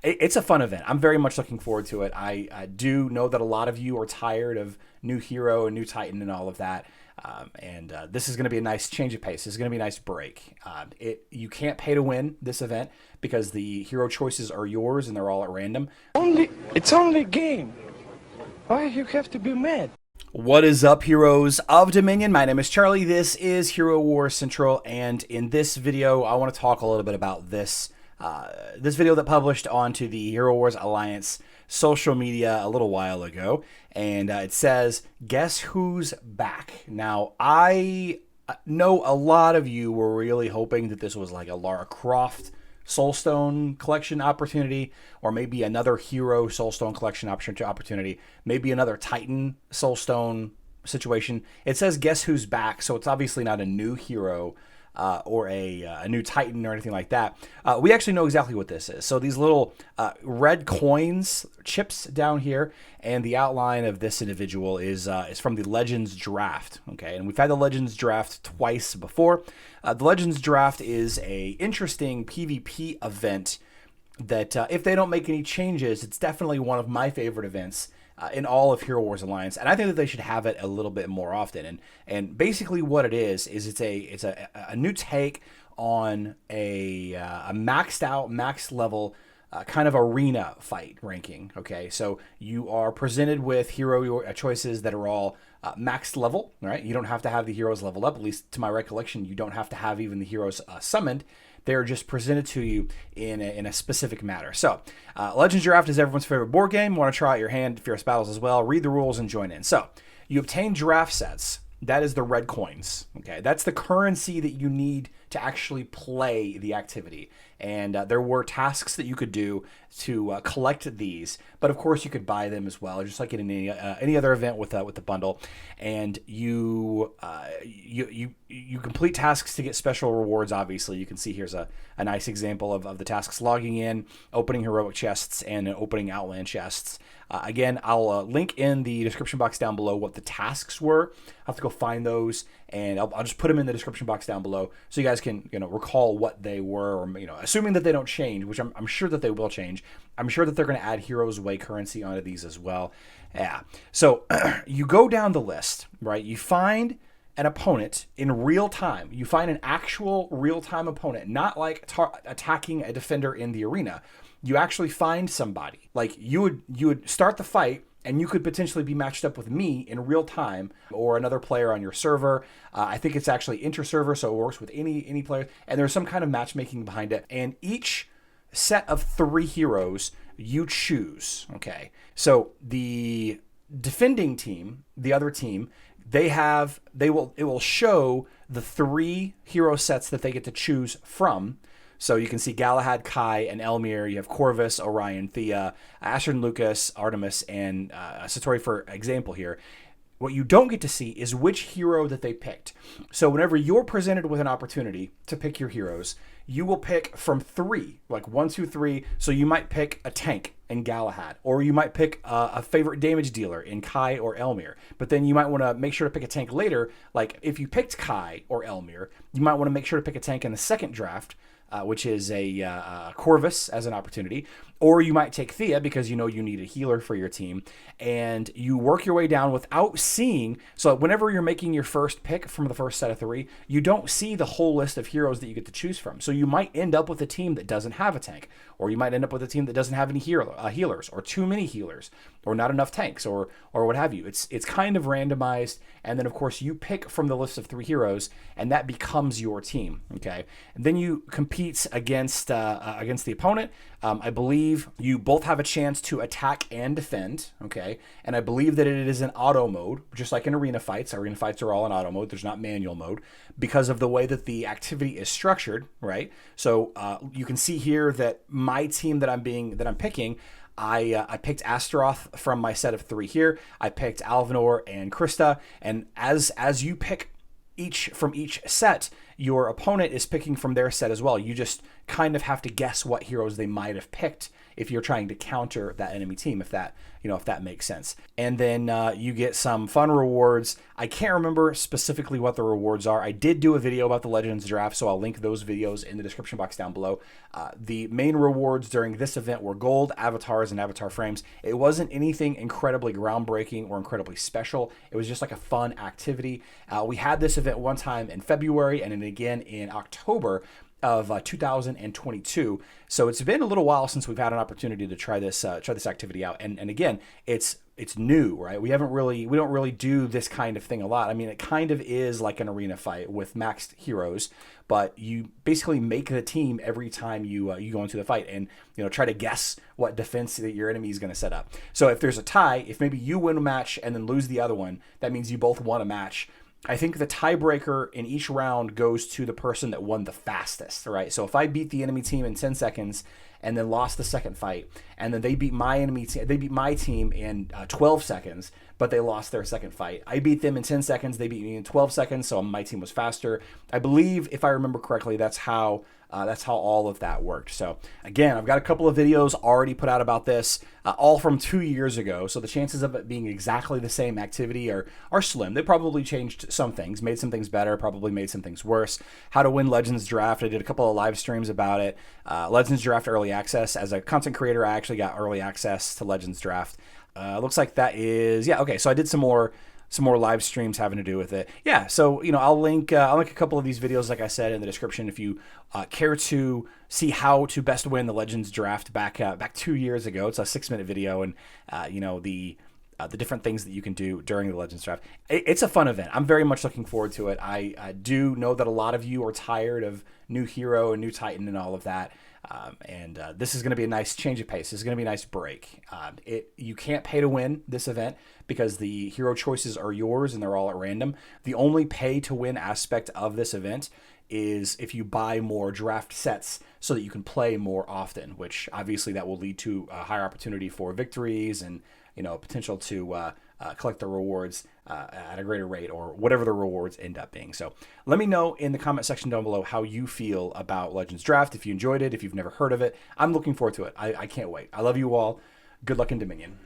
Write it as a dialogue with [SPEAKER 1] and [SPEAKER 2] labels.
[SPEAKER 1] It's a fun event. I'm very much looking forward to it. I do know that a lot of you are tired of new hero and new Titan and all of that. And this is going to be a nice change of pace. This is going to be a nice break. You can't pay to win this event because the hero choices are yours and they're all at random.
[SPEAKER 2] It's only a game. Why you have to be mad?
[SPEAKER 1] What is up, heroes of Dominion? My name is Charlie. This is Hero Wars Central, and in this video, I want to talk a little bit about this video that published onto the Hero Wars Alliance social media a little while ago, and it says, "Guess who's back?" Now, I know a lot of you were really hoping that this was like a Lara Croft Soulstone collection opportunity, or maybe another Hero Soulstone collection opportunity, maybe another Titan Soulstone situation. It says "Guess who's back," so it's obviously not a new hero or a new Titan or anything like that. We actually know exactly what this is. So these little red coins, chips down here, and the outline of this individual is from the Legends Draft. Okay, and we've had the Legends Draft twice before. The Legends Draft is a interesting PvP event that if they don't make any changes, it's definitely one of my favorite events in all of Hero Wars Alliance, and I think that they should have it a little bit more often. And basically, what it is it's a new take on a maxed out, max level kind of arena fight ranking. Okay, so you are presented with hero choices that are all maxed level. Right, you don't have to have the heroes leveled up. At least to my recollection, you don't have to have even the heroes summoned. They're just presented to you in a specific matter. So, Legends Draft is everyone's favorite board game. Want to try out your hand, Fierce Battles as well. Read the rules and join in. So, you obtain draft sets. That is the red coins. Okay, that's the currency that you need to actually play the activity. And there were tasks that you could do to collect these, but of course you could buy them as well, just like in any other event with the bundle. And you complete tasks to get special rewards. Obviously, you can see here's a nice example of the tasks: logging in, opening heroic chests, and opening outland chests. Again, I'll link in the description box down below what the tasks were. I'll have to go find those, and I'll just put them in the description box down below so you guys can recall what they were, or assuming that they don't change, which I'm sure that they will change. I'm sure that they're going to add Heroes Way currency onto these as well. Yeah. So you go down the list, right? You find an opponent in real time. You find an actual real-time opponent, not like attacking a defender in the arena. You actually find somebody. Like you would start the fight, and you could potentially be matched up with me in real time or another player on your server. I think it's actually inter-server, so it works with any player. And there's some kind of matchmaking behind it. And each set of 3 heroes you choose. Okay, so the defending team, the other team, it will show the 3 hero sets that they get to choose from. So you can see Galahad, Kai, and Elmir. You have Corvus, Orion, Thea, Astrid, Lucas, Artemis, and Satori, for example here. What you don't get to see is which hero that they picked. So whenever you're presented with an opportunity to pick your heroes, you will pick from 3, like 1, 2, 3. So you might pick a tank in Galahad, or you might pick a favorite damage dealer in Kai or Elmir. But then you might want to make sure to pick a tank later. Like if you picked Kai or Elmir, you might want to make sure to pick a tank in the second draft, which is a Corvus as an opportunity. Or you might take Thea because you need a healer for your team, and you work your way down without seeing. So whenever you're making your first pick from the first set of 3, you don't see the whole list of heroes that you get to choose from. So you might end up with a team that doesn't have a tank, or you might end up with a team that doesn't have any healers, or too many healers, or not enough tanks, or what have you. It's kind of randomized, and then of course you pick from the list of 3 heroes, and that becomes your team. Okay, and then you compete against the opponent. I believe you both have a chance to attack and defend, okay? And I believe that it is in auto mode, just like in arena fights. Arena fights are all in auto mode. There's not manual mode because of the way that the activity is structured, right? So you can see here that my team that I'm picking, I picked Astaroth from my set of 3 here. I picked Alvanor and Krista, and as you pick from each set, your opponent is picking from their set as well. You just kind of have to guess what heroes they might have picked if you're trying to counter that enemy team, if that, if that makes sense. And then you get some fun rewards. I can't remember specifically what the rewards are. I did do a video about the Legends draft, so I'll link those videos in the description box down below. The main rewards during this event were gold, avatars, and avatar frames. It wasn't anything incredibly groundbreaking or incredibly special. It was just like a fun activity. We had this event one time in February and then again in October of 2022. So it's been a little while since we've had an opportunity to try this activity out. And again, it's new, right? We don't really do this kind of thing a lot. I mean, it kind of is like an arena fight with maxed heroes, but you basically make the team every time you go into the fight and try to guess what defense that your enemy is going to set up. So if there's a tie, if maybe you win a match and then lose the other one, that means you both won a match. I think the tiebreaker in each round goes to the person that won the fastest, right? So if I beat the enemy team in 10 seconds and then lost the second fight, and then they beat my team in 12 seconds, but they lost their second fight. I beat them in 10 seconds, they beat me in 12 seconds, so my team was faster. I believe, if I remember correctly, that's how all of that worked. So again, I've got a couple of videos already put out about this, all from 2 years ago. So the chances of it being exactly the same activity are slim. They probably changed some things, made some things better, probably made some things worse. How to win Legends Draft. I did a couple of live streams about it. Legends Draft Early Access. As a content creator, I actually got early access to Legends Draft. Looks like that is, yeah, okay. So I did some more live streams having to do with it. Yeah, so I'll link a couple of these videos, like I said, in the description if you care to see how to best win the Legends Draft back 2 years ago. It's a 6-minute video, and the different things that you can do during the Legends Draft. It's a fun event. I'm very much looking forward to it. I do know that a lot of you are tired of new hero and new Titan and all of that. This is going to be a nice change of pace. This is going to be a nice break. You can't pay to win this event because the hero choices are yours and they're all at random. The only pay to win aspect of this event is if you buy more draft sets so that you can play more often, which obviously that will lead to a higher opportunity for victories and potential to collect the rewards at a greater rate, or whatever the rewards end up being. So let me know in the comment section down below how you feel about Legends Draft, if you enjoyed it, if you've never heard of it. I'm looking forward to it. I can't wait. I love you all. Good luck in Dominion.